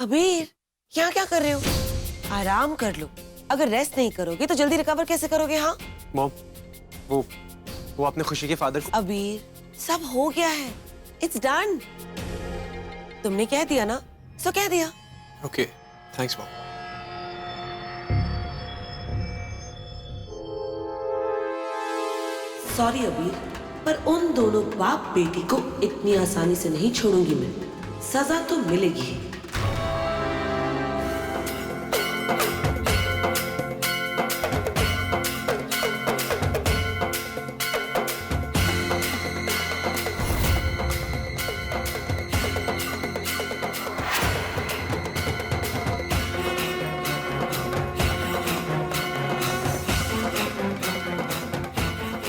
अबीर, यहाँ क्या कर रहे हो? आराम कर लो। अगर रेस्ट नहीं करोगे तो जल्दी रिकवर कैसे करोगे? हाँ मॉम, वो आपने खुशी के फादर को। अबीर, सब हो गया है। It's done. तुमने कह दिया ना, सो कह दिया। Okay, thanks mom. सॉरी अबीर, पर उन दोनों बाप बेटी को इतनी आसानी से नहीं छोड़ूंगी मैं। सजा तो मिलेगी।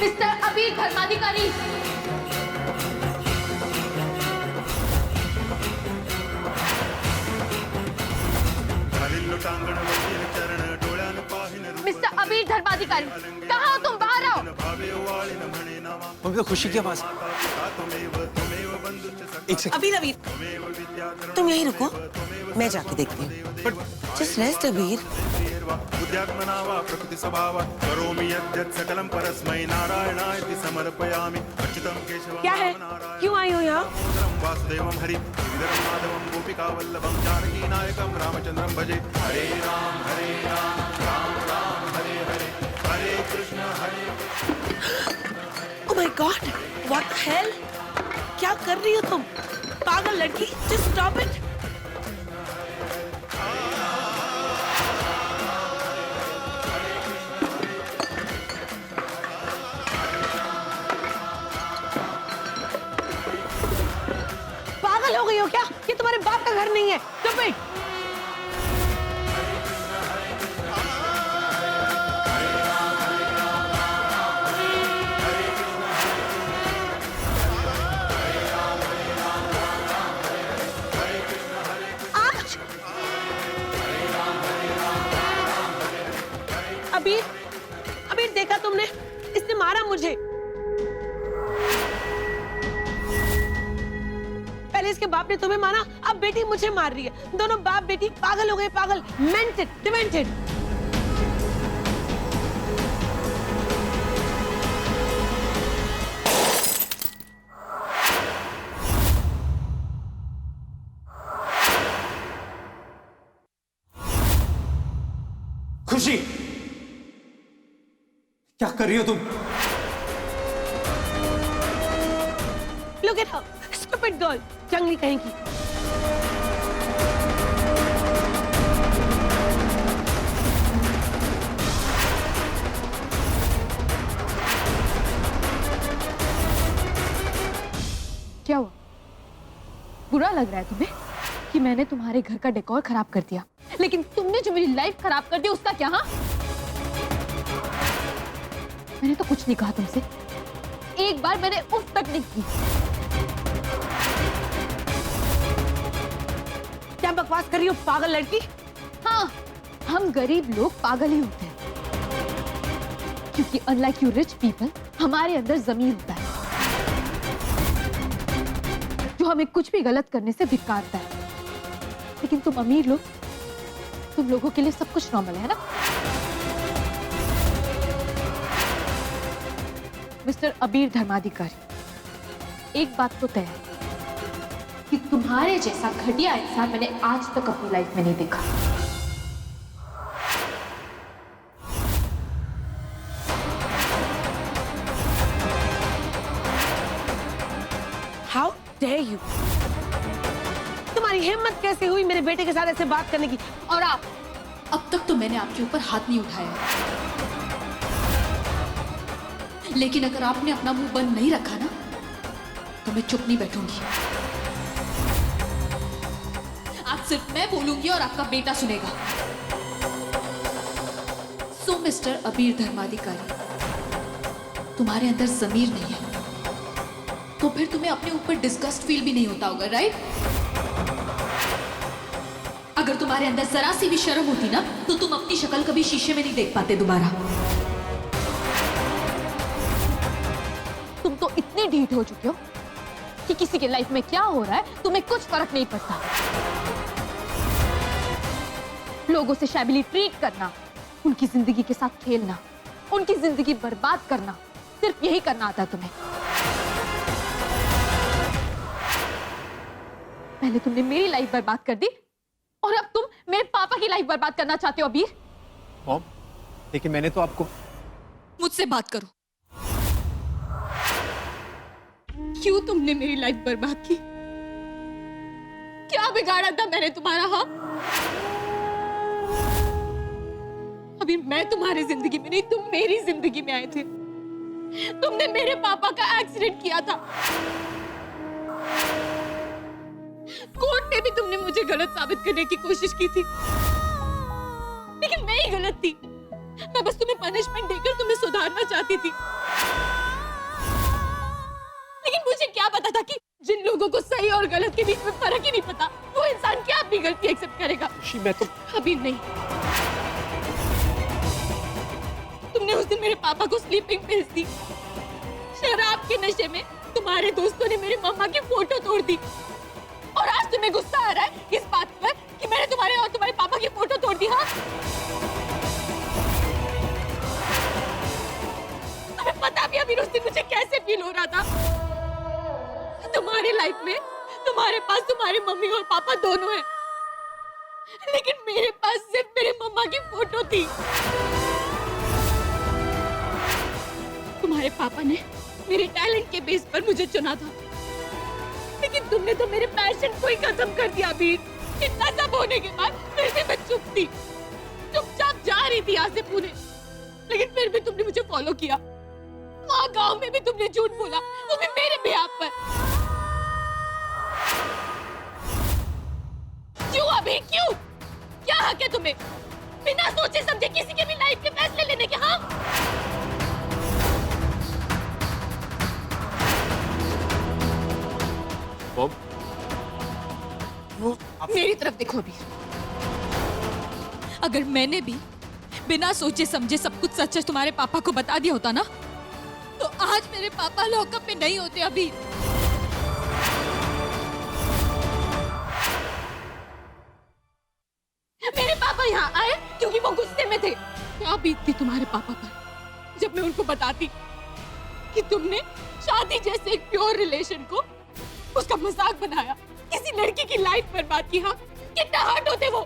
मिस्टर अबीर धर्माधिकारी, मिस्टर अबीर धर्माधिकारी, कहाँ हो तुम? बाहर आओ। मम्मी तो खुशी की आवाज। एक सेकंड। अबीर अबीर, तुम यहीं रुको, मैं जाके देखती हूँ। जस्ट रेस्ट अबीर। बुद्ध्यात्मनावा प्रकृति स्वभाव करोमि यद्यत् सकलं परस्मै नारायणाय समर्पयामि अच्युतं केशवं क्या है? क्यों आई हो यहाँ? वासुदेवं हरि माधवं गोपिका वल्लभं जानकी नायकं रामचंद्रं भजे। Hare Ram Ram Ram Hare Hare, Hare Krishna oh my god, what the hell? क्या कर रही हो तुम? पागल लड़की, जस्ट स्टॉप इट। पागल हो गई हो क्या? ये तुम्हारे बाप का घर नहीं है। स्टूपिड। आज अबीर, अबीर देखा तुमने? इसने मारा मुझे। पहले इसके बाप ने तुम्हें मारा, अब बेटी मुझे मार रही है। दोनों बाप बेटी पागल हो गए, पागल, मेंटेड, डिमेंटेड। खुशी, क्या कर रही हो तुम? Look at her, stupid girl, जंगली कहीं की। क्या हुआ? बुरा लग रहा है तुम्हें कि मैंने तुम्हारे घर का डेकोर खराब कर दिया? लेकिन तुमने जो मेरी लाइफ खराब कर दी उसका क्या? हाँ, मैंने तो कुछ नहीं कहा तुमसे। एक बार मैंने उफ तक नहीं की। क्या बकवास कर रही हो पागल लड़की? हाँ, हम गरीब लोग पागल ही होते हैं, क्योंकि अनलाइक यू रिच पीपल, हमारे अंदर जमीन होता है जो हमें कुछ भी गलत करने से धिक्कारता है। लेकिन तुम अमीर लोग, तुम लोगों के लिए सब कुछ नॉर्मल है ना? मिस्टर अबीर धर्माधिकारी, एक बात तो तय है कि तुम्हारे जैसा घटिया इंसान मैंने आज तक अपनी लाइफ में नहीं देखा। How dare you? तुम्हारी हिम्मत कैसे हुई मेरे बेटे के साथ ऐसे बात करने की? और आप, अब तक तो मैंने आपके ऊपर हाथ नहीं उठाया, लेकिन अगर आपने अपना मुंह बंद नहीं रखा ना, तो मैं चुप नहीं बैठूंगी। आज सिर्फ मैं बोलूंगी और आपका बेटा सुनेगा। सो मिस्टर अबीर धर्माधिकारी, तुम्हारे अंदर जमीर नहीं है, तो फिर तुम्हें अपने ऊपर डिस्गस्ट फील भी नहीं होता होगा, राइट? अगर तुम्हारे अंदर जरा सी भी शर्म होती ना, तो तुम अपनी शक्ल कभी शीशे में नहीं देख पाते दोबारा। तुम तो इतने ढीठ हो चुके हो कि किसी के लाइफ में क्या हो रहा है तुम्हें कुछ फर्क नहीं पड़ता। लोगों से शैबिली ट्रीट करना, उनकी जिंदगी के साथ खेलना, उनकी जिंदगी बर्बाद करना, सिर्फ यही करना आता है तुम्हें। पहले तुमने मेरी लाइफ बर्बाद कर दी और अब तुम मेरे पापा की लाइफ बर्बाद करना चाहते हो अबीर। मॉम, लेकिन मैंने तो आपको... मुझसे बात करो। क्यों तुमने मेरी लाइफ बर्बाद की? क्या बिगाड़ा था मैंने तुम्हारा? हाँ, अभी मैं तुम्हारी जिंदगी में नहीं, तुम मेरी जिंदगी में आए थे। तुमने मेरे पापा का एक्सीडेंट किया था। कोर्ट में भी तुमने मुझे गलत साबित करने की कोशिश की थी, लेकिन मैं ही गलत थी। मैं बस तुम्हें पनिशमेंट देकर तुम्हें सुधारना चाहती थी, लेकिन मुझे क्या पता था कि जिन लोगों को सही और गलत के बीच में फर्क ही नहीं पता, वो इंसान क्या अपनी गलती एक्सेप्ट करेगा? मैं तो... अभी नहीं। तुमने उस दिन मेरे पापा को स्लीपिंग पिल्स दी। शराब के नशे में तुम्हारे दोस्तों ने मेरी मम्मा की फोटो तोड़ दी, और आज तुम्हें गुस्सा आ रहा है इस बात पर कि मैंने तुम्हारे और तुम्हारे पापा की फोटो तोड़ दी। हाँ, तुम्हें पता भी अभी उस दिन मुझे कैसे फील हो रहा था? तुम्हारी लाइफ में तुम्हारे पास तुम्हारी मम्मी और पापा दोनों हैं, लेकिन मेरे पास सिर्फ मेरे मम्मा की फोटो थी। तुम्हारे पापा ने मेरे टैलेंट के बेस पर मुझे चुना था, लेकिन तुमने तो मेरे पैशन को ही खत्म कर दिया। अभी इतना सब होने के बाद फिर भी मैं चुप थी, चुपचाप जा रही थी यहाँ से पुणे, लेकिन फिर भी तुमने मुझे फॉलो किया। वहाँ गांव में भी तुमने झूठ बोला, वो भी मेरे बिहाफ पर। क्यों अभी, क्यों? क्या हक है तुम्हें बिना सोचे समझे किसी के भी लाइफ के फैसले लेने के? हाँ, मॉम, वो मेरी तरफ देखो अभी। अगर मैंने भी बिना सोचे समझे सब कुछ सच सच तुम्हारे पापा को बता दिया होता ना, तो आज मेरे पापा लॉकअप में नहीं होते। अभी मेरे पापा यहाँ आए क्योंकि वो गुस्से में थे। क्या बीतती तुम्हारे पापा पर जब मैं उनको बताती कि तुमने शादी जैसे एक प्योर रिलेशन को उसका मजाक बनाया, किसी लड़की की लाइफ बर्बाद की। हाँ, कितना हर्ट होते वो।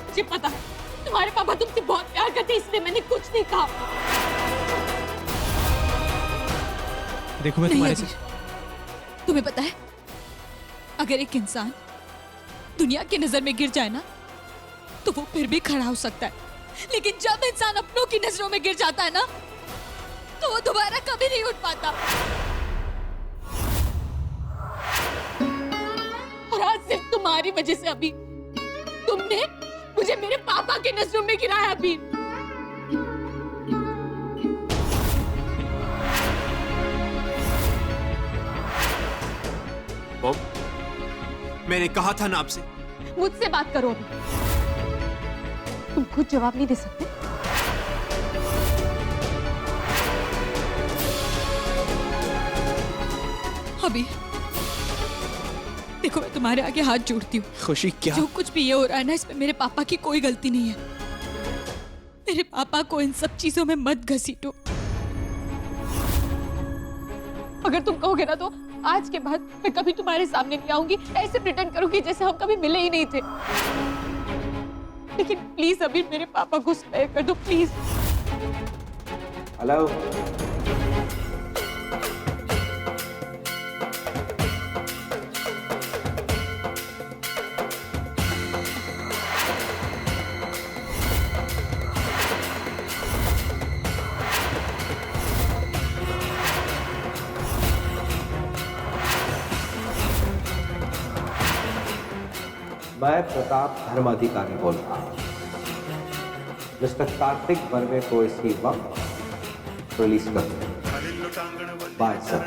मुझे पता है तुम्हारे पापा तुमसे बहुत प्यार करते, इसलिए मैंने कुछ नहीं कहा। देखो, मैं तुम्हारे से... तुम्हें पता है, अगर एक इंसान दुनिया की नजर में गिर जाए ना, तो वो फिर भी खड़ा हो सकता है, लेकिन जब इंसान अपनों की नजरों में गिर जाता है ना, तो वो दोबारा कभी नहीं उठ पाता। और आज सिर्फ तुम्हारी वजह से अभी तुमने मुझे मेरे पापा के नजरों में गिराया। अभी मॉम, मैंने कहा था ना आपसे। मुझसे बात करो अभी। तुम खुद जवाब नहीं दे सकते? अभी देखो, मैं तुम्हारे आगे हाथ जोड़ती हूँ। खुशी, क्या? जो कुछ भी ये हो रहा है ना, इसमें मेरे पापा की कोई गलती नहीं है। मेरे पापा को इन सब चीजों में मत घसीटो। अगर तुम कहोगे ना, तो आज के बाद मैं कभी तुम्हारे सामने नहीं आऊंगी। ऐसे प्रिटेंड करूंगी जैसे हम कभी मिले ही नहीं थे। लेकिन प्लीज अभी मेरे पापा को स्पेयर कर दो, प्लीज। हेलो, मैं प्रताप धर्माधिकारी बोल रहा हूँ। मिस्टर कार्तिक बर्वे को इसी वक्त रिलीज कर दो। Bye sir.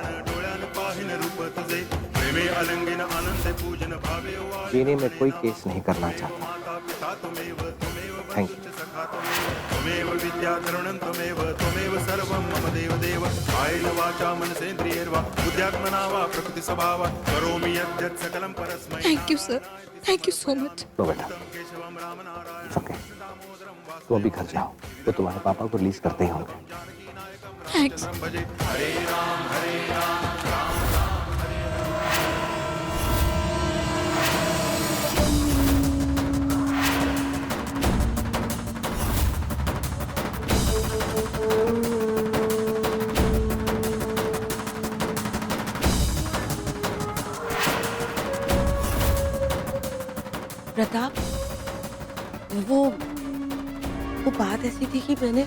जीने में कोई केस नहीं करना चाहता। Thank you. त्वमेव विद्या तरुणं त्वमेव सर्वं मम देव कायेन वाचा मनसेन्द्रियैर्वा बुद्ध्यात्मना वा प्रकृति स्वभावात् करोमि यद्यत् सकलं परस्मै। Thank you sir, thank you so much. लो बेटा, ओके, तो अभी घर जाओ, तो तुम्हारे पापा को रिलीज करते ही होंगे। थैंक्स। हरे राम राम प्रताप, वो बात ऐसी थी कि मैंने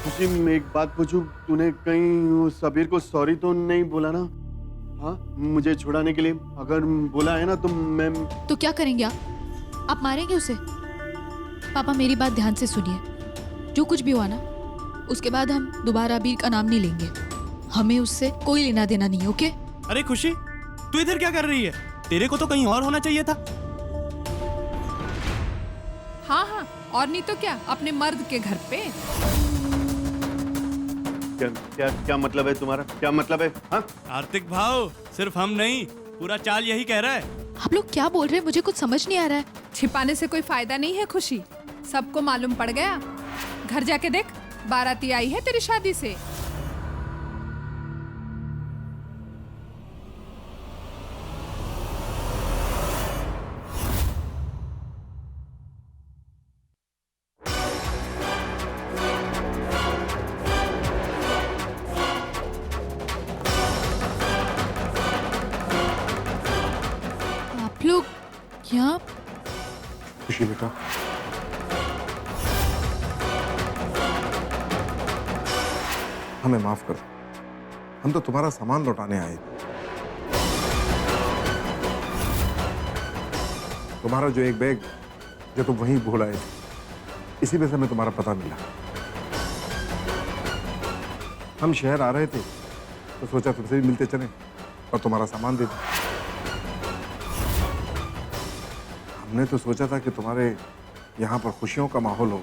खुशी, मैं एक बात पूछूं, तूने कहीं सबीर को सॉरी तो नहीं बोला ना? हाँ, मुझे छुड़ाने के लिए अगर बोला है ना तो मैं। तो क्या करेंगे आप मारेंगे उसे? पापा मेरी बात ध्यान से सुनिए, जो कुछ भी हुआ ना उसके बाद हम दोबारा अबीर का नाम नहीं लेंगे। हमें उससे कोई लेना देना नहीं, ओके? अरे खुशी, तू इधर क्या कर रही है? तेरे को तो कहीं और होना चाहिए था। हाँ हाँ, और नहीं तो क्या, अपने मर्द के घर पे। क्या क्या क्या मतलब है तुम्हारा? क्या मतलब है? हाँ, कार्तिक भाव, सिर्फ हम नहीं, पूरा चाल यही कह रहा है। आप लोग क्या बोल रहे हैं? मुझे कुछ समझ नहीं आ रहा है। छिपाने से कोई फायदा नहीं है खुशी, सबको मालूम पड़ गया। घर जाके देख, बाराती आई है तेरी शादी से। आप लोग यहाँ? खुशी बेटा, हमें माफ कर दो, हम तो तुम्हारा सामान लौटाने आए थे। तुम्हारा जो एक बैग जो तुम वहीं भूल आए थे, इसी वजह से हमें तुम्हारा पता मिला। हम शहर आ रहे थे तो सोचा तुमसे भी मिलते चले और तुम्हारा सामान दे दें। हमने तो सोचा था कि तुम्हारे यहाँ पर खुशियों का माहौल हो,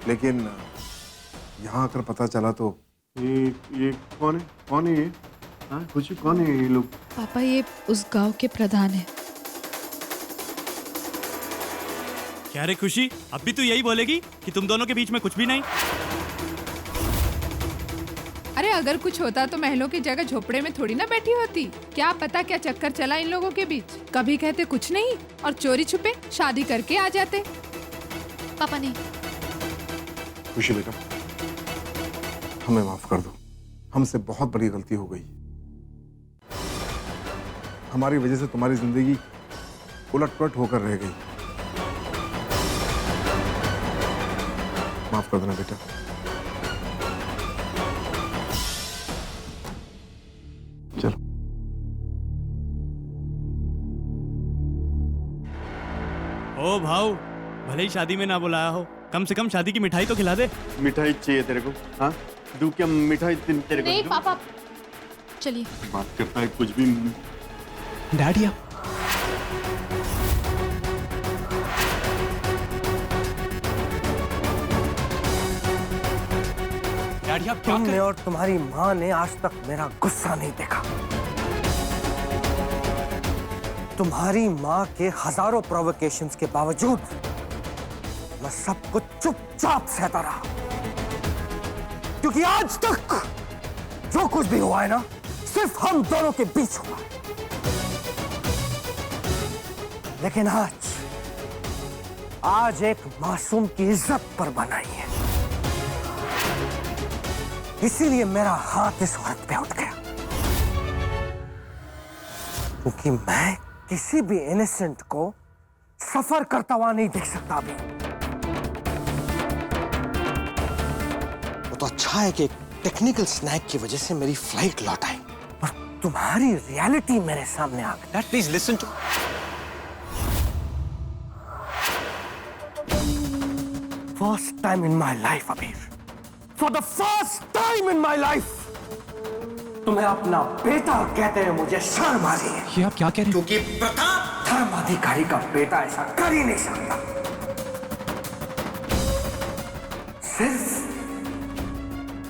लेकिन यहाँ आकर पता चला तो। ये कौन है? कौन है ये? हाँ खुशी, कौन है ये लोग? पापा ये उस गांव के प्रधान है। क्या रे खुशी, अब भी तू यही बोलेगी कि तुम दोनों के बीच में कुछ भी नहीं? अरे अगर कुछ होता तो महलों की जगह झोपड़े में थोड़ी ना बैठी होती। क्या पता क्या चक्कर चला इन लोगों के बीच। कभी कहते कुछ नहीं और चोरी छुपे शादी करके आ जाते। पापा नहीं। खुशी बेटा, हमें माफ कर दो, हमसे बहुत बड़ी गलती हो गई। हमारी वजह से तुम्हारी जिंदगी उलट-पलट होकर रह गई। माफ कर देना बेटा। चलो। ओ भाव, भले ही शादी में ना बुलाया हो, कम से कम शादी की मिठाई तो खिला दे। मिठाई चाहिए तेरे को? हाँ, दूं क्या मिठाई तेरे को? नहीं दूं? पापा, चलिए। बात करता है कुछ भी। डैडी, आप क्या तुमने और तुम्हारी माँ ने आज तक मेरा गुस्सा नहीं देखा। तुम्हारी माँ के हजारों प्रोवोकेशंस के बावजूद मैं सब कुछ चुपचाप सहता रहा, क्योंकि आज तक जो कुछ भी हुआ है ना, सिर्फ हम दोनों के बीच हुआ है। लेकिन आज एक मासूम की इज्जत पर बनाई है, इसीलिए मेरा हाथ इस औरत पे उठ गया, क्योंकि मैं किसी भी इनोसेंट को सफर करता हुआ नहीं देख सकता अभी। वो तो अच्छा है कि एक टेक्निकल स्नैक की वजह से मेरी फ्लाइट लौट आई, और तुम्हारी रियलिटी मेरे सामने आ गई। Dad please listen to. First time in my life Abir, for the first time in my life तुम्हें अपना बेटा कहते हैं मुझे शर्म आ रही है। ये आप क्या कह रहे हैं? क्योंकि प्रताप धर्माधिकारी का बेटा ऐसा कर ही नहीं सकता। सिर्फ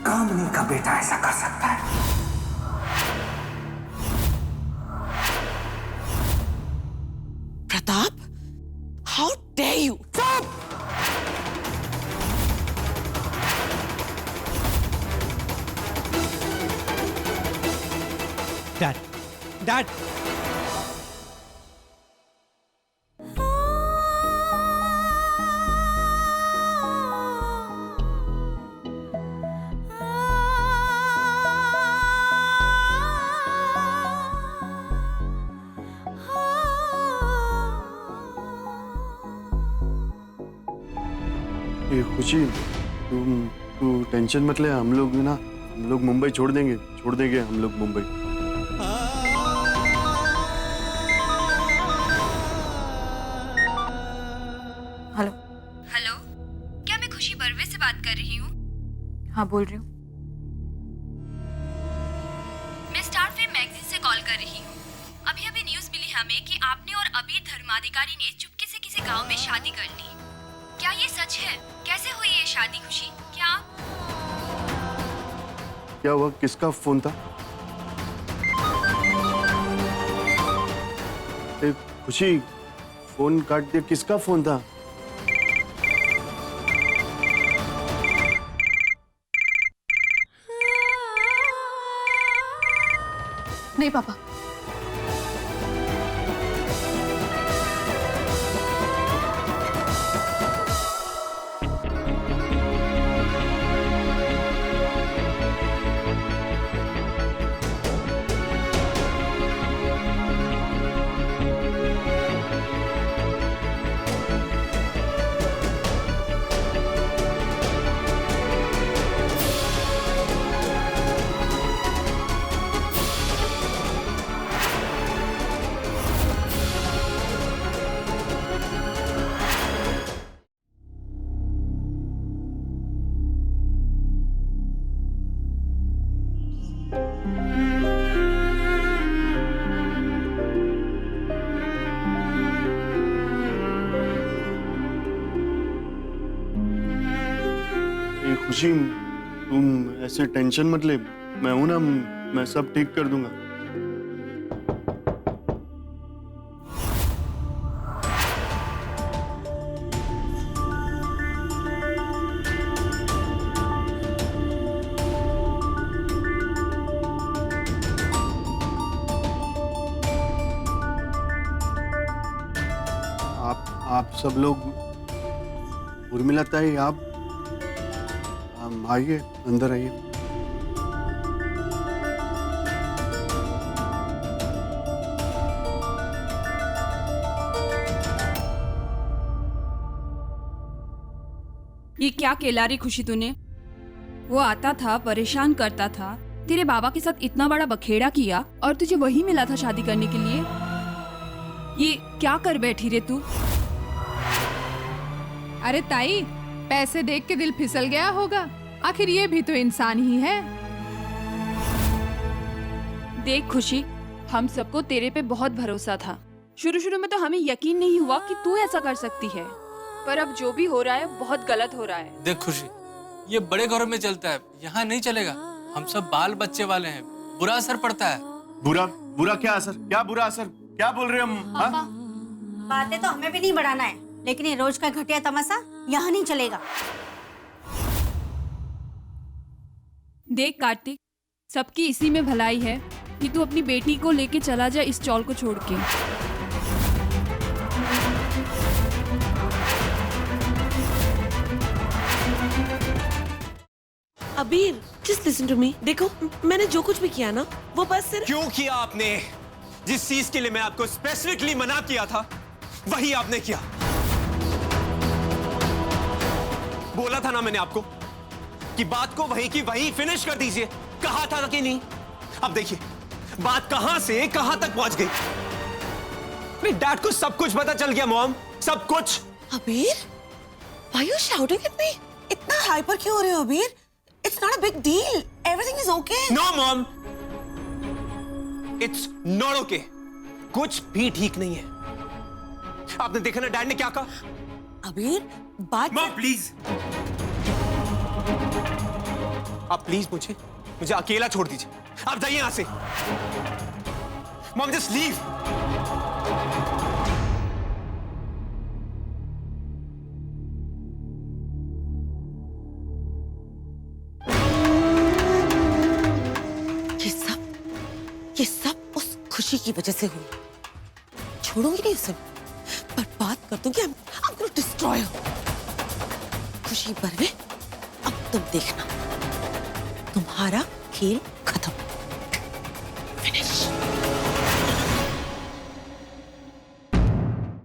कामनी का बेटा ऐसा कर सकता है। Pratap, how dare you! Dad, dad! ये खुशी, तू टेंशन मत ले। हम लोग मुंबई छोड़ देंगे हम लोग मुंबई। हेलो हेलो, क्या मैं खुशी बर्वे से बात कर रही हूँ? हाँ बोल रही हूँ। मैं स्टार फिल्म मैगजीन से कॉल कर रही हूँ। अभी अभी न्यूज़ मिली हमें कि आपने और अबीर धर्माधिकारी ने चुपके से किसी गांव में शादी कर ली। क्या ये सच है? कैसे हुई ये शादी खुशी? क्या हुआ? किसका फोन था? खुशी, फोन काट दिया। किसका फोन था? नहीं पापा। खुशी, तुम ऐसे टेंशन मत ले। मैं हूं ना, मैं सब ठीक कर दूंगा। आप सब लोग, उर्मिला ताई, आप आइए, अंदर आइए। ये क्या केला रही खुशी तूने? वो आता था, परेशान करता था, तेरे बाबा के साथ इतना बड़ा बखेड़ा किया और तुझे वही मिला था शादी करने के लिए। ये क्या कर बैठी रे तू? अरे ताई, पैसे देख के दिल फिसल गया होगा। आखिर ये भी तो इंसान ही है। देख खुशी, हम सबको तेरे पे बहुत भरोसा था। शुरू में तो हमें यकीन नहीं हुआ कि तू ऐसा कर सकती है, पर अब जो भी हो रहा है बहुत गलत हो रहा है। देख खुशी, ये बड़े घरों में चलता है, यहाँ नहीं चलेगा। हम सब बाल बच्चे वाले हैं, बुरा असर पड़ता है। बुरा क्या असर? क्या बुरा असर? क्या बोल रहे हम? बातें तो हमें भी नहीं बढ़ाना है, लेकिन ये रोज का घटिया तमाशा यहाँ नहीं चलेगा। देख कार्तिक, सबकी इसी में भलाई है कि तू अपनी बेटी को लेके चला जा इस चौल को छोड़ के। अबीर, just listen to me। देखो, मैंने जो कुछ भी किया ना, वो बस सिर्फ... क्यों किया आपने? जिस चीज के लिए मैं आपको स्पेसिफिकली मना किया था, वही आपने किया। बोला था ना मैंने आपको कि बात को वहीं की वहीं फिनिश कर दीजिए। कहा था ना कि नहीं? अब देखिए बात कहां से कहां तक पहुंच गई। मेरे डैड को सब कुछ पता चल गया मॉम, सब कुछ। अबीर, Why are you shouting at me? इतना हाइपर क्यों हो रहे हो अबीर? It's not a big deal. Everything is okay. No, Mom. It's not okay. कुछ भी ठीक नहीं है। आपने देखा ना डैड ने क्या कहा? अबीर बात। मॉम प्लीज, आप प्लीज मुझे अकेला छोड़ दीजिए। आप जाइए यहां से। Mom just leave. ये सब उस खुशी की वजह से हुई। छोड़ूंगी नहीं उसे, पर बात कर दूंगी। I'm gonna destroy her. खुशी पर में अब तुम देखना, तुम्हारा खेल खत्म।